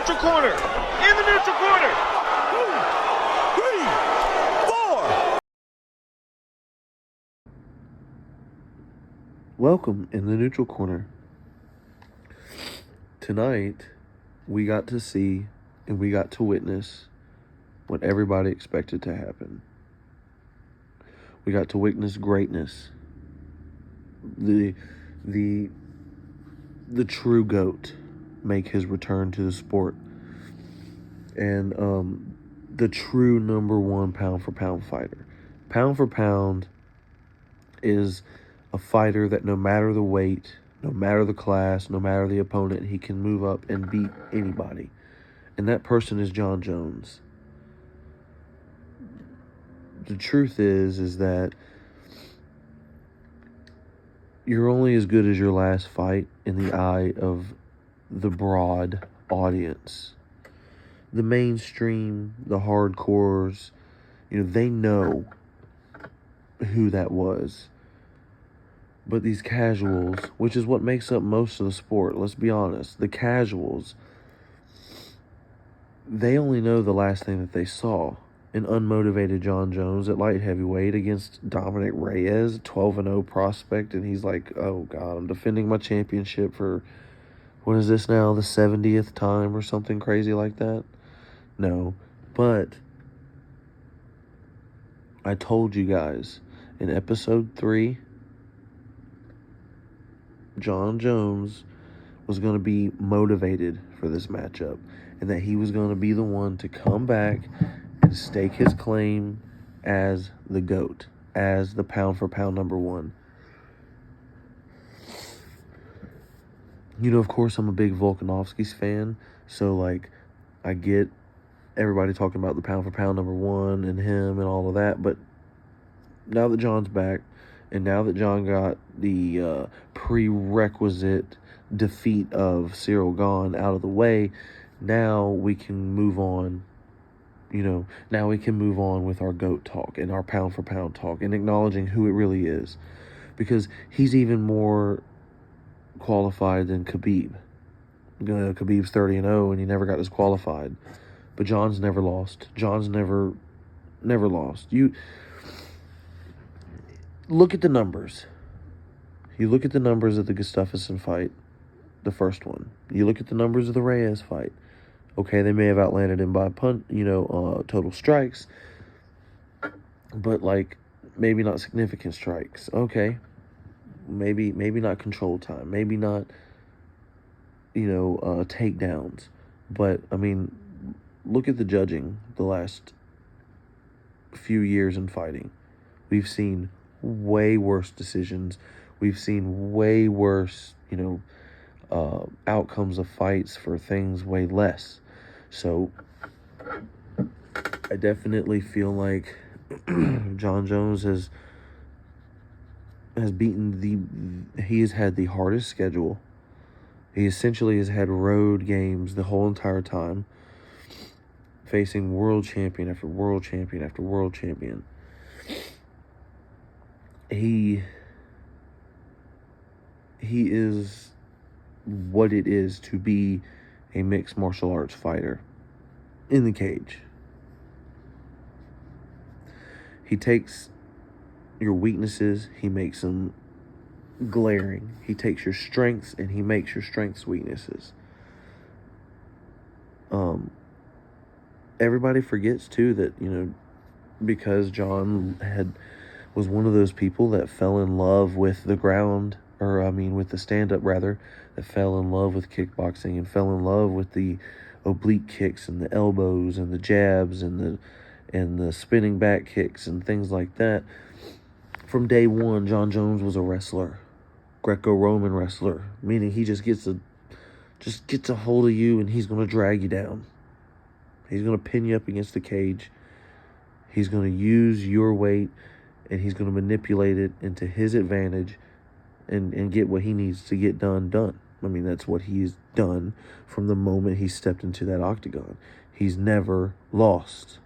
neutral corner. In the neutral corner. 2, 3, 4. Welcome in the neutral corner. Tonight, we got to see and we got to witness what everybody expected to happen. We got to witness greatness. The true GOAT make his return to the sport. And the true number one pound for pound fighter. Pound for pound is a fighter that no matter the weight, no matter the class, no matter the opponent, he can move up and beat anybody. And that person is Jon Jones. The truth is that you're only as good as your last fight in the eye of the broad audience. The mainstream, the hardcores, they know who that was. But these casuals, which is what makes up most of the sport, let's be honest, the casuals, they only know the last thing that they saw. An unmotivated Jon Jones at light heavyweight against Dominic Reyes, 12-0 prospect, and he's like, oh God, I'm defending my championship for, what is this now, the 70th time or something crazy like that? No, but I told you guys in episode 3, Jon Jones was going to be motivated for this matchup, and that he was going to be the one to come back and stake his claim as the GOAT, as the pound for pound number one. Of course, I'm a big Volkanovski's fan, so I get everybody talking about the pound for pound number one and him and all of that, but now that Jon's back, and now that Jon got the prerequisite defeat of Cyril Gane out of the way, now we can move on. Now we can move on with our GOAT talk and our pound for pound talk and acknowledging who it really is. Because he's even more qualified than Khabib. Khabib's 30-0 and he never got disqualified. But Jon's never lost. Jon's never lost. You look at the numbers. You look at the numbers of the Gustafsson fight, the first one. You look at the numbers of the Reyes fight. Okay, they may have outlanded him by total strikes, but maybe not significant strikes. Okay, maybe not control time, maybe not takedowns. But I mean, look at the judging the last few years in fighting. We've seen way worse decisions. We've seen way worse, outcomes of fights for things way less. So I definitely feel like Jon Jones has beaten he has had the hardest schedule. He essentially has had road games the whole entire time, facing world champion after world champion after world champion. He is what it is to be a mixed martial arts fighter in the cage. He takes your weaknesses, he makes them glaring. He takes your strengths and he makes your strengths weaknesses. Everybody forgets too that, because Jon was one of those people that fell in love with the ground, with the stand-up rather, that fell in love with kickboxing and fell in love with the oblique kicks and the elbows and the jabs and the spinning back kicks and things like that. From day one, Jon Jones was a wrestler, Greco-Roman wrestler, meaning he just gets a hold of you and he's going to drag you down. He's going to pin you up against the cage. He's going to use your weight and he's going to manipulate it into his advantage and get what he needs to get done. I mean, that's what he's done from the moment he stepped into that octagon. He's never lost.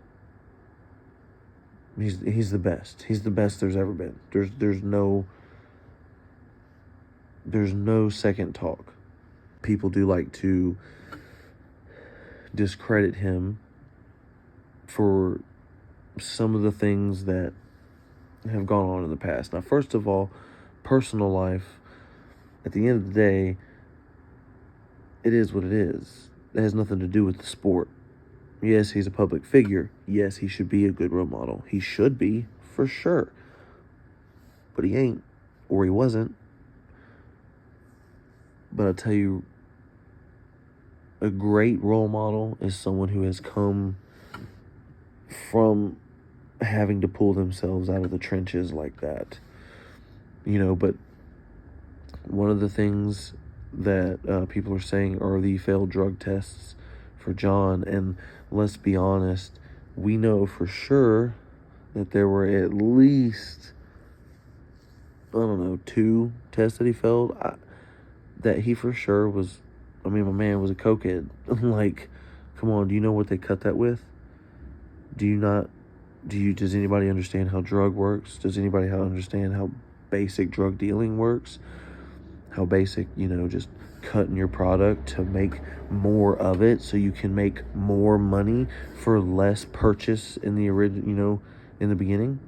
He's the best. He's the best there's ever been. There's no second talk. People do like to discredit him for some of the things that have gone on in the past. Now, first of all, personal life, at the end of the day, it is what it is. It has nothing to do with the sport. Yes, he's a public figure. Yes, he should be a good role model. He should be, for sure. But he ain't, or he wasn't. But I'll tell you, a great role model is someone who has come from having to pull themselves out of the trenches like that. But one of the things that people are saying are the failed drug tests for John. And let's be honest, we know for sure that there were at least, 2 tests that he failed. That he for sure was, my man was a cokehead. Like, come on, do you know what they cut that with? Does anybody understand how drug works? Does anybody understand how basic drug dealing works? How basic, just cutting your product to make more of it so you can make more money for less purchase in the original, in the beginning.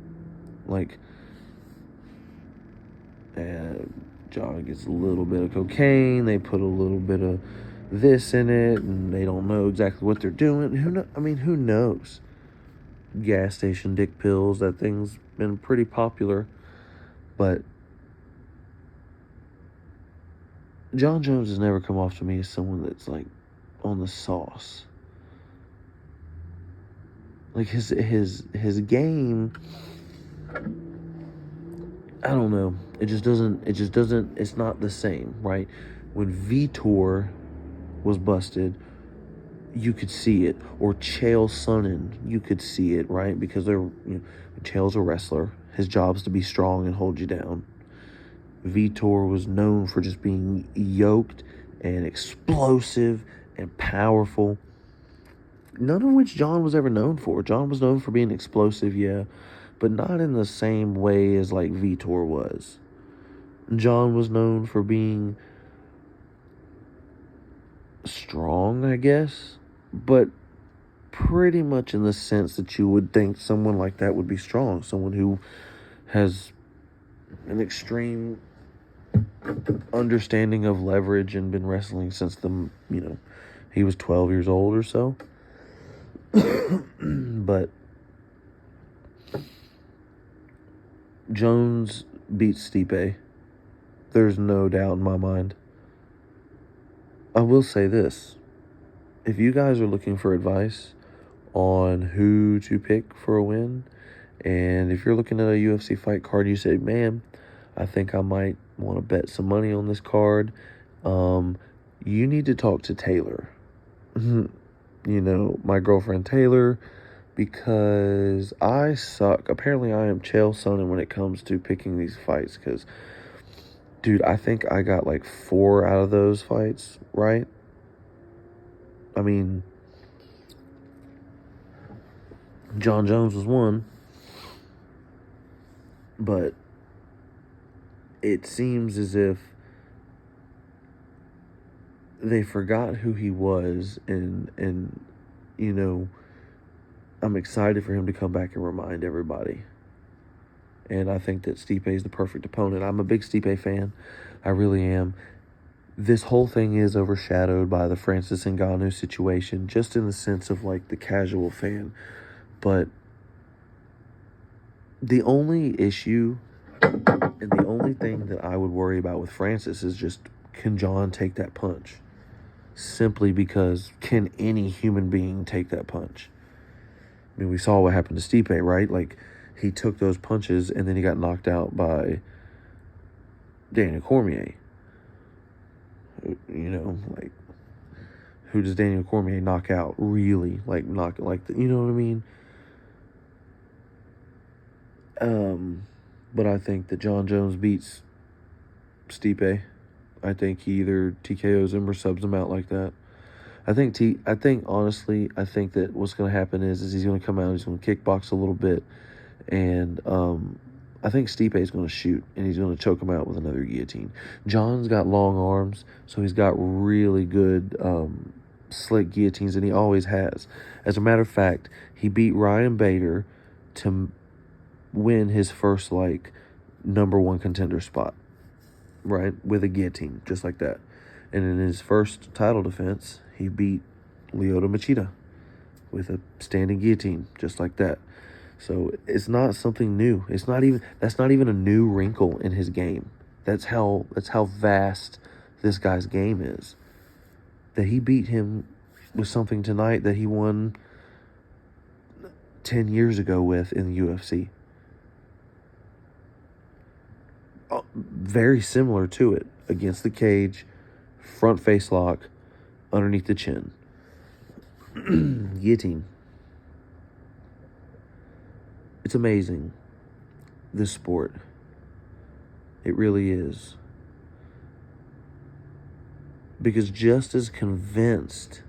Like, John gets a little bit of cocaine, they put a little bit of this in it, and they don't know exactly what they're doing. Who knows? Gas station dick pills, that thing's been pretty popular. But John Jones has never come off to me as someone that's like on the sauce. Like his game, I don't know. It just doesn't, it's not the same, right? When Vitor was busted, you could see it. Or Chael Sonnen, you could see it, right? Because Chael's a wrestler. His job's to be strong and hold you down. Vitor was known for just being yoked and explosive and powerful. None of which John was ever known for. John was known for being explosive, yeah, but not in the same way as like Vitor was. John was known for being strong, I guess, but pretty much in the sense that you would think someone like that would be strong. Someone who has an extreme understanding of leverage and been wrestling since he was 12 years old or so. But Jones beats Stipe. There's no doubt in my mind. I will say this. If you guys are looking for advice on who to pick for a win, and if you're looking at a UFC fight card, you say, man, I think I might want to bet some money on this card, you need to talk to Taylor. My girlfriend Taylor, because I suck. Apparently I am Chael Sonnen when it comes to picking these fights, because, dude, I think I got like 4 out of those fights right. John Jones was one, but it seems as if they forgot who he was, and I'm excited for him to come back and remind everybody. And I think that Stipe is the perfect opponent. I'm a big Stipe fan. I really am. This whole thing is overshadowed by the Francis Ngannou situation, just in the sense of like the casual fan. But the only issue and the only thing that I would worry about with Francis is just, can John take that punch? Simply because, can any human being take that punch? We saw what happened to Stipe, right? Like, he took those punches and then he got knocked out by Daniel Cormier. Like, who does Daniel Cormier knock out, really? Like, you know what I mean? But I think that John Jones beats Stipe. I think he either TKOs him or subs him out like that. I think honestly, I think that what's going to happen is he's going to come out, he's going to kickbox a little bit, and I think Stipe is going to shoot, and he's going to choke him out with another guillotine. John's got long arms, so he's got really good slick guillotines, and he always has. As a matter of fact, he beat Ryan Bader to win his first, number one contender spot, right? With a guillotine, just like that. And in his first title defense, he beat Lyoto Machida with a standing guillotine, just like that. So it's not something new. That's not even a new wrinkle in his game. That's how vast this guy's game is. That he beat him with something tonight that he won 10 years ago with in the UFC. Very similar to it. Against the cage, front face lock, underneath the chin. Guillotine. It's amazing, this sport. It really is. Because just as convinced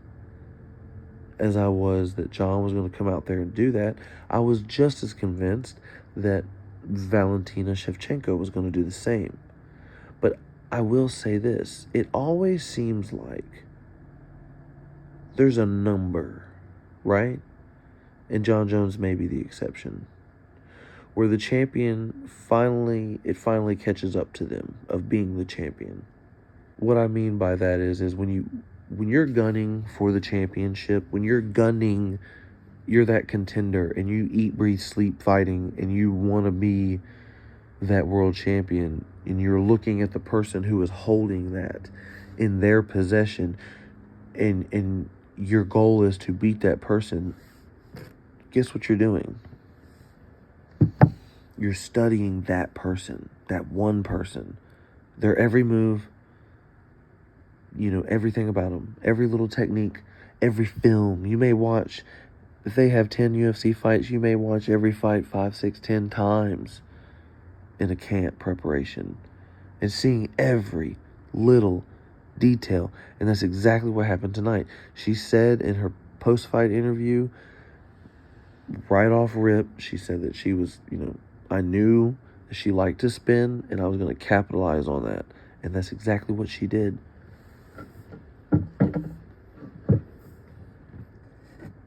as I was that John was going to come out there and do that, I was just as convinced that Valentina Shevchenko was going to do the same. But I will say this, it always seems like there's a number, right? And John Jones may be the exception, where the champion finally catches up to them of being the champion. What I mean by that is when you're gunning for the championship, when you're that contender and you eat, breathe, sleep fighting and you want to be that world champion and you're looking at the person who is holding that in their possession and your goal is to beat that person, guess what you're doing? You're studying that person, that one person, their every move, everything about them, every little technique, every film. You may watch, if they have 10 UFC fights, you may watch every fight 5, 6, 10 times in a camp preparation and seeing every little detail. And that's exactly what happened tonight. She said in her post-fight interview, right off rip, she said that she was, I knew that she liked to spin and I was going to capitalize on that. And that's exactly what she did.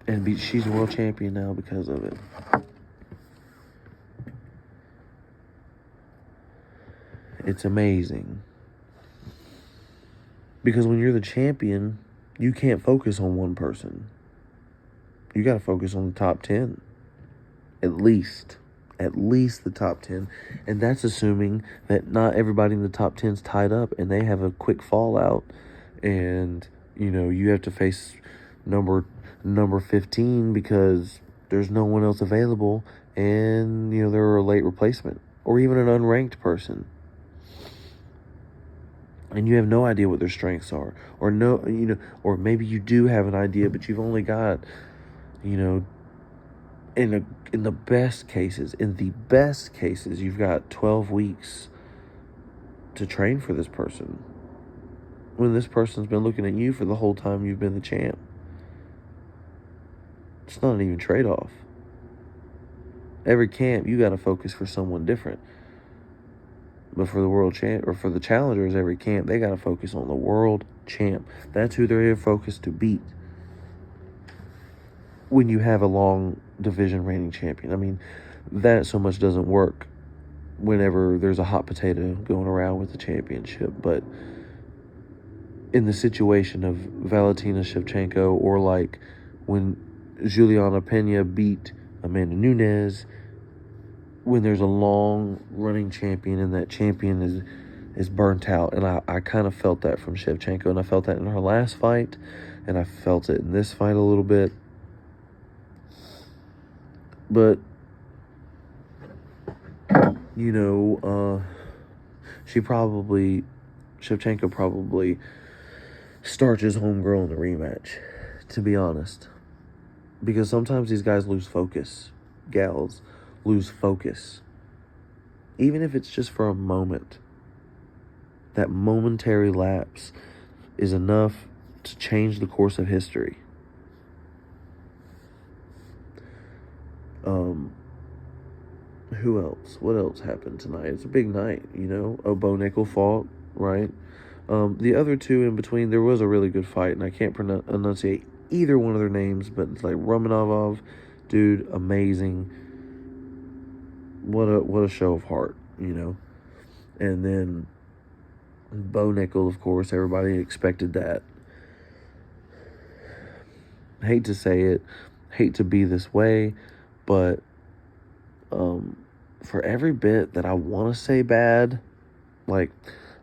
And she's a world champion now because of it. It's amazing. Because when you're the champion, you can't focus on one person. You got to focus on the top 10. At least the top 10. And that's assuming that not everybody in the top 10 is tied up and they have a quick fallout. And, you have to face number 15 because there's no one else available. And, they're a late replacement. Or even an unranked person. And you have no idea what their strengths are. Or maybe you do have an idea, but you've only got, in the best cases, you've got 12 weeks to train for this person. When this person's been looking at you for the whole time you've been the champ. It's not an even trade-off. Every camp, you got to focus for someone different. But for the world champ, or for the challengers, every camp, they got to focus on the world champ. That's who they're focused to beat. When you have a long division reigning champion. I mean, that so much doesn't work whenever there's a hot potato going around with the championship. But in the situation of Valentina Shevchenko, or like when Juliana Pena beat Amanda Nunes, when there's a long running champion and that champion is burnt out. And I kind of felt that from Shevchenko, and I felt that in her last fight, and I felt it in this fight a little bit. But, Shevchenko probably starts his homegirl in the rematch, to be honest. Because sometimes these guys lose focus. Gals lose focus. Even if it's just for a moment. That momentary lapse is enough to change the course of history. Who else? What else happened tonight? It's a big night, Bo Nickel fought, right? The other two in between, there was a really good fight, and I can't enunciate either one of their names, but it's like Romanovov, dude, amazing. What a show of heart, And then Bo Nickel, of course, everybody expected that. Hate to say it, hate to be this way, but for every bit that I want to say bad, like,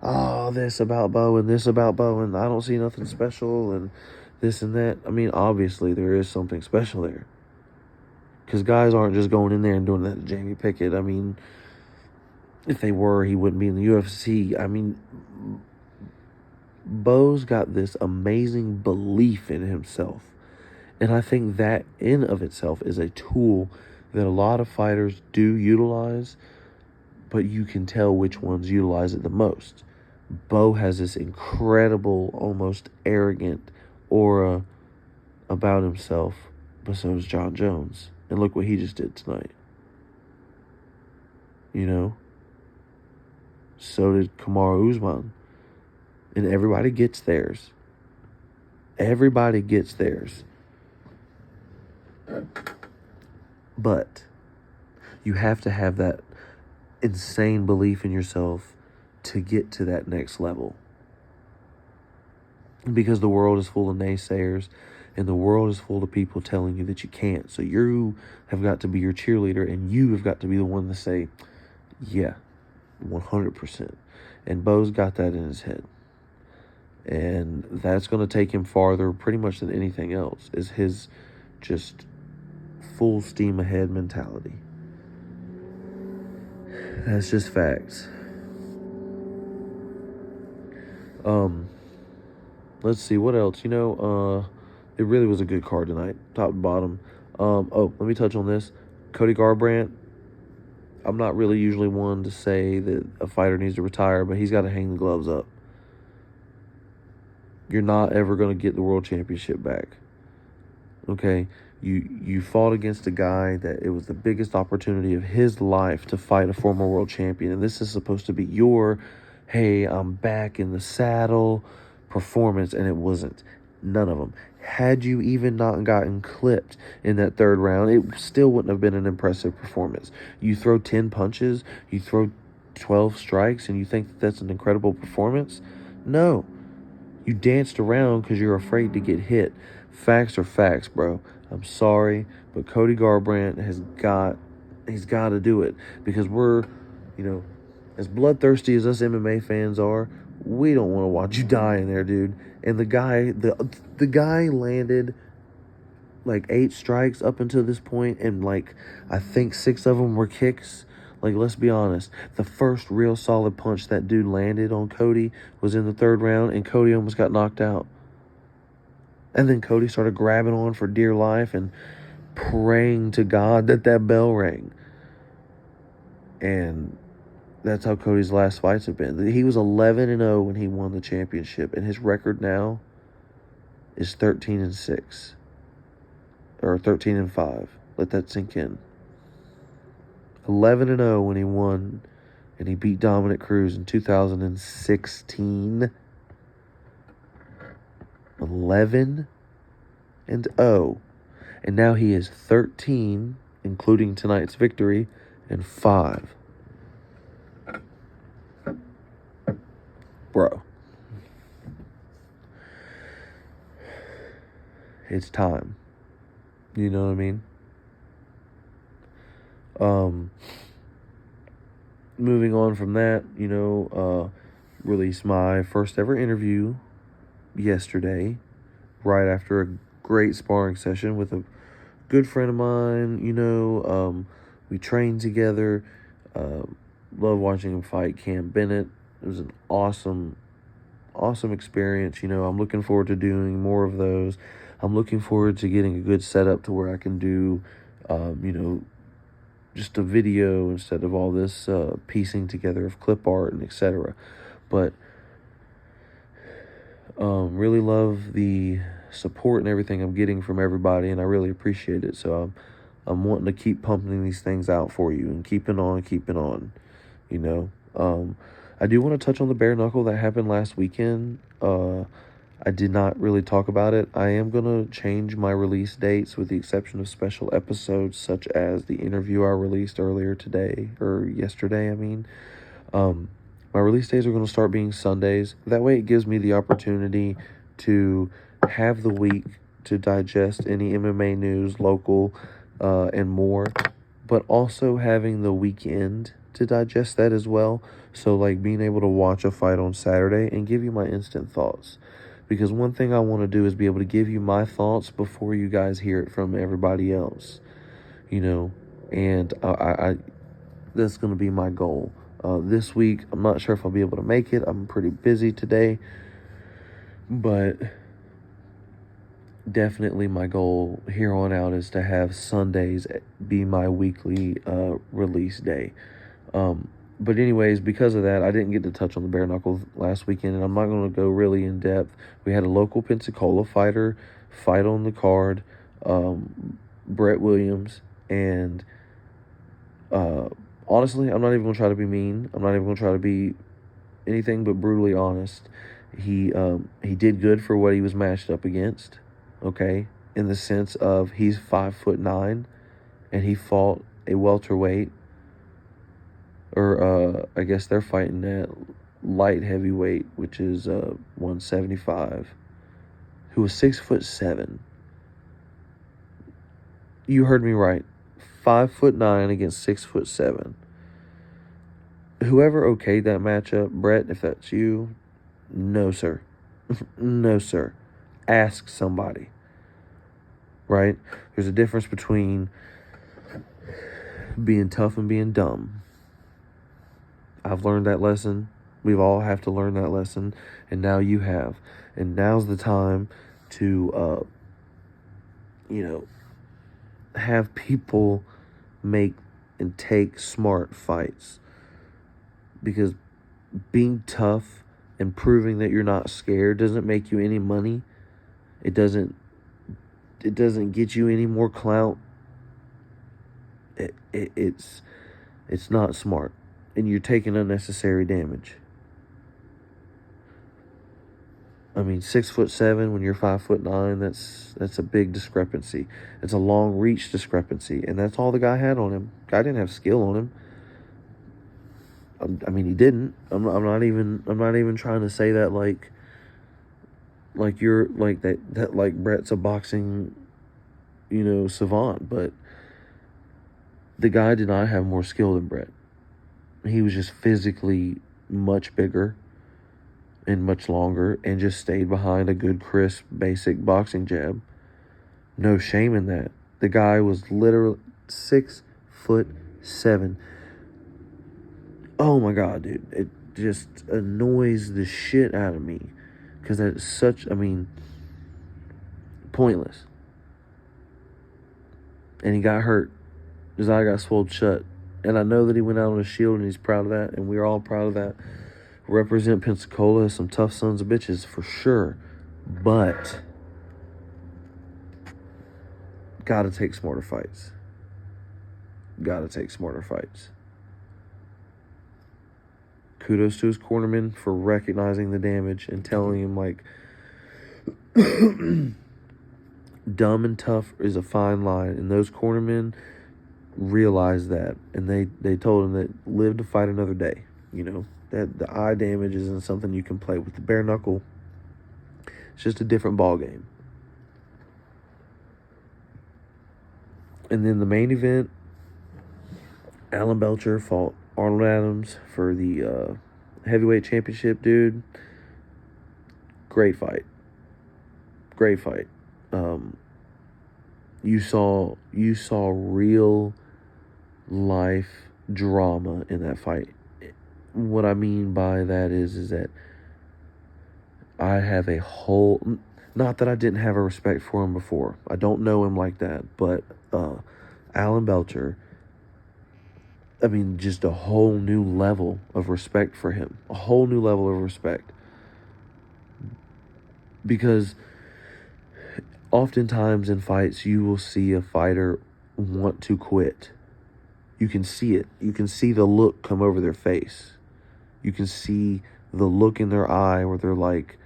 oh, this about Bo and this about Bo, and I don't see nothing special and this and that. I mean, obviously there is something special there. Because guys aren't just going in there and doing that to Jamie Pickett. I mean, if they were, he wouldn't be in the UFC. I mean, Bo's got this amazing belief in himself. And I think that in of itself is a tool that a lot of fighters do utilize, but you can tell which ones utilize it the most. Bo has this incredible, almost arrogant aura about himself, but so does John Jones. And look what he just did tonight. So did Kamaru Usman. And everybody gets theirs. Everybody gets theirs. But you have to have that insane belief in yourself to get to that next level. Because the world is full of naysayers, and the world is full of people telling you that you can't. So you have got to be your cheerleader, and you have got to be the one to say, yeah, 100%. And Bo's got that in his head. And that's going to take him farther pretty much than anything else, is his just full steam ahead mentality. That's just facts. Let's see, what else? It really was a good card tonight, top to bottom. Let me touch on this. Cody Garbrandt, I'm not really usually one to say that a fighter needs to retire, but he's got to hang the gloves up. You're not ever going to get the world championship back. Okay? You fought against a guy that it was the biggest opportunity of his life to fight a former world champion. And this is supposed to be your, hey, I'm back in the saddle performance, and it wasn't. None of them. Had you even not gotten clipped in that third round, it still wouldn't have been an impressive performance. You throw 10 punches, you throw 12 strikes, and you think that that's an incredible performance? No. You danced around because you're afraid to get hit. Facts are facts, bro. I'm sorry, but Cody Garbrandt he's got to do it, because we're, as bloodthirsty as us MMA fans are, we don't want to watch you die in there, dude. And the guy landed like 8 strikes up until this point, and like I think 6 of them were kicks. Like, let's be honest, the first real solid punch that dude landed on Cody was in the 3rd round, and Cody almost got knocked out. And then Cody started grabbing on for dear life and praying to God that bell rang. And that's how Cody's last fights have been. He was 11-0 when he won the championship, and his record now is 13-6. Or 13-5. Let that sink in. 11-0 when he won, and he beat Dominic Cruz in 2016. 11-0. And now he is 13, including tonight's victory, and 5. Bro. It's time. You know what I mean? Moving on from that, released my first ever interview yesterday, right after a great sparring session with a good friend of mine. We trained together. Love watching him fight Cam Bennett. It was an awesome experience. I'm looking forward to doing more of those. I'm looking forward to getting a good setup to where I can do, just a video instead of all this piecing together of clip art and etc. But really love the support and everything I'm getting from everybody, and I really appreciate it. So I'm wanting to keep pumping these things out for you and keeping on. I do want to touch on the bare knuckle that happened last weekend. I did not really talk about it. I am going to change my release dates with the exception of special episodes such as the interview I released earlier today, or yesterday, I mean. My release days are going to start being Sundays. That way it gives me the opportunity to have the week to digest any MMA news, local, and more, but also having the weekend to digest that as well. So, like, being able to watch a fight on Saturday and give you my instant thoughts. Because one thing I want to do is be able to give you my thoughts before you guys hear it from everybody else, and I that's going to be my goal. This week, I'm not sure if I'll be able to make it. I'm pretty busy today, but definitely my goal here on out is to have Sundays be my weekly release day. But anyways, because of that, I didn't get to touch on the bare knuckle last weekend, and I'm not going to go really in depth. We had a local Pensacola fighter fight on the card, Brett Williams, and honestly, I'm not even going to try to be mean. I'm not even going to try to be anything but brutally honest. He did good for what he was matched up against, okay? In the sense of he's 5'9", and he fought a welterweight, or I guess they're fighting at light heavyweight, which is 175, who was 6'7". You heard me right. 5'9" against 6'7". Whoever okayed that matchup, Brett, if that's you, no, sir. No, sir. Ask somebody. Right? There's a difference between being tough and being dumb. I've learned that lesson. We've all have to learn that lesson, and now you have. And now's the time to, have people make and take smart fights. Because being tough and proving that you're not scared doesn't make you any money. It doesn't get you any more clout. It's not smart, and you're taking unnecessary damage. I mean, 6'7" when you're 5'9", that's a big discrepancy. It's a long reach discrepancy, and that's all the guy had on him. Guy didn't have skill on him. I mean, he didn't. I'm not even trying to say that like you're like that like Brett's a boxing, savant, but the guy did not have more skill than Brett. He was just physically much bigger and much longer, and just stayed behind a good, crisp, basic boxing jab. No shame in that. The guy was literally 6'7". Oh my God, dude. It just annoys the shit out of me. Because that's such, pointless. And he got hurt. His eye got swelled shut. And I know that he went out on a shield, and he's proud of that. And we're all proud of that. Represent Pensacola as some tough sons of bitches for sure. But gotta take smarter fights. Kudos to his cornerman for recognizing the damage and telling him, like, dumb and tough is a fine line. And those cornermen realized that. And they told him that live to fight another day. That the eye damage isn't something you can play with. The bare knuckle, it's just a different ball game. And then the main event, Alan Belcher fought Arnold Adams for the heavyweight championship, dude. Great fight. You saw real life drama in that fight. What I mean by that is that I have a whole, not that I didn't have a respect for him before. I don't know him like that, but Alan Belcher, just a whole new level of respect for him. A whole new level of respect. Because oftentimes in fights, you will see a fighter want to quit. You can see it. You can see the look come over their face. You can see the look in their eye where they're like,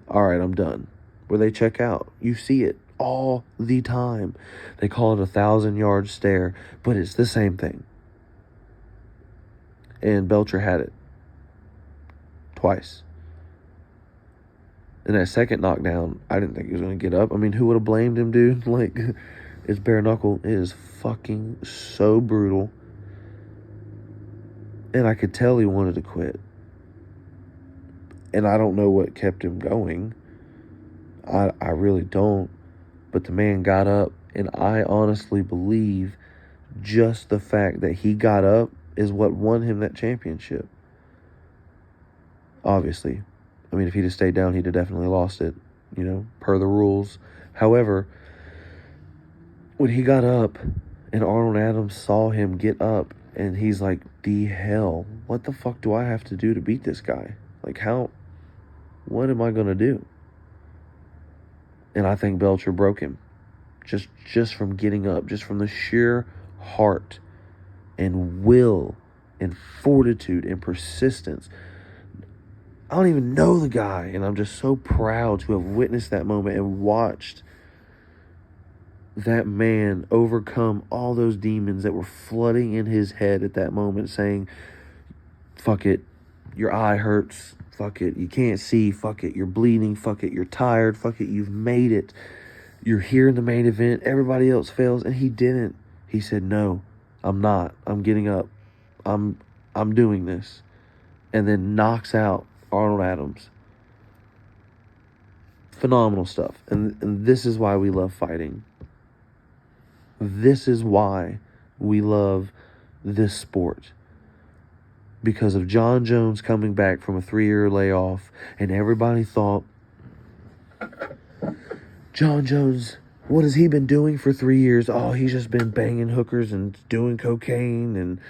all right, I'm done. Where they check out. You see it all the time. They call it 1,000-yard stare, but it's the same thing. And Belcher had it. Twice. In that second knockdown, I didn't think he was going to get up. I mean, who would have blamed him, dude? Like, it's bare knuckle. It is fucking so brutal. And I could tell he wanted to quit. And I don't know what kept him going. I really don't. But the man got up. And I honestly believe just the fact that he got up is what won him that championship. Obviously. I mean, if he'd have stayed down, he'd have definitely lost it, per the rules. However, when he got up and Arnold Adams saw him get up and he's like, the hell, what the fuck do I have to do to beat this guy? Like, what am I going to do? And I think Belcher broke him just from getting up, just from the sheer heart and will and fortitude and persistence. I don't even know the guy, and I'm just so proud to have witnessed that moment and watched that man overcome all those demons that were flooding in his head at that moment, saying, fuck it, your eye hurts, fuck it, you can't see, fuck it, you're bleeding, fuck it, you're tired, fuck it, you've made it, you're here in the main event, everybody else fails, and he didn't. He said, no, I'm not, I'm getting up, I'm doing this, and then knocks out Arnold Adams. Phenomenal stuff. And this is why we love fighting. This is why we love this sport. Because of John Jones coming back from a 3-year layoff, and everybody thought, John Jones, what has he been doing for 3 years? Oh, he's just been banging hookers and doing cocaine and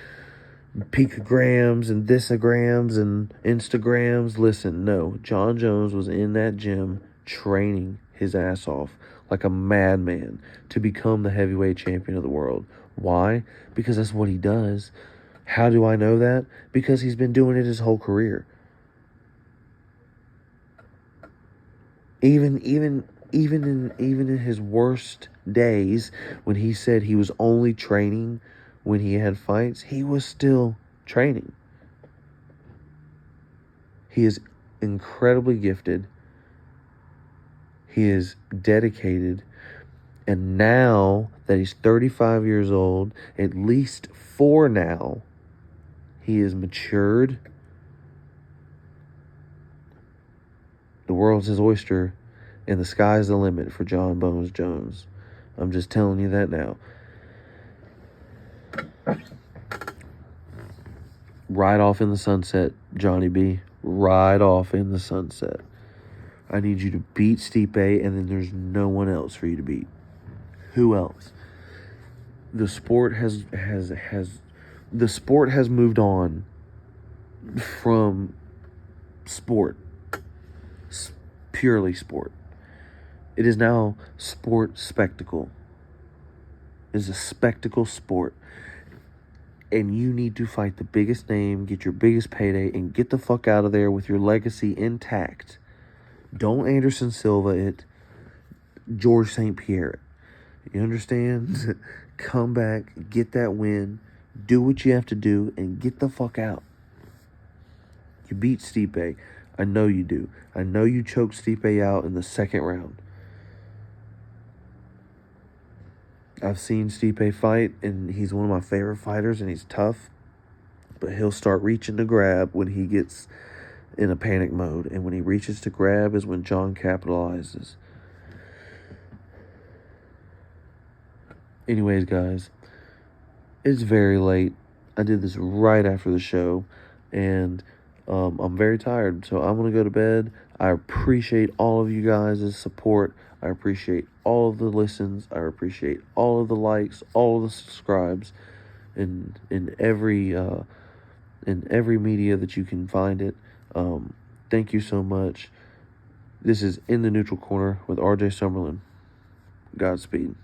picograms and thisagrams and Instagrams. Listen, no. John Jones was in that gym training his ass off like a madman to become the heavyweight champion of the world. Why? Because that's what he does. How do I know that? Because he's been doing it his whole career. Even in his worst days, when he said he was only training when he had fights, he was still training. He is incredibly gifted. He is dedicated. And now that he's 35 years old, at least 4 now, he is matured. The world's his oyster, and the sky's the limit for John Bones Jones. I'm just telling you that now. Ride off in the sunset, Johnny B. Ride off in the sunset. I need you to beat Stipe, and then there's no one else for you to beat. Who else? The sport has moved on from sport, purely sport. It is now sport spectacle. It is a spectacle sport. And you need to fight the biggest name, get your biggest payday, and get the fuck out of there with your legacy intact. Don't Anderson Silva it. George St. Pierre it. You understand? Come back, get that win, do what you have to do, and get the fuck out. You beat Stipe. I know you do. I know you choked Stipe out in the second round. I've seen Stipe fight, and he's one of my favorite fighters, and he's tough. But he'll start reaching to grab when he gets in a panic mode. And when he reaches to grab is when John capitalizes. Anyways, guys, it's very late. I did this right after the show, and I'm very tired, so I'm going to go to bed. I appreciate all of you guys' support. I appreciate all of the listens. I appreciate all of the likes, all of the subscribes in every media that you can find it. Thank you so much. This is In the Neutral Corner with RJ Summerlin. Godspeed.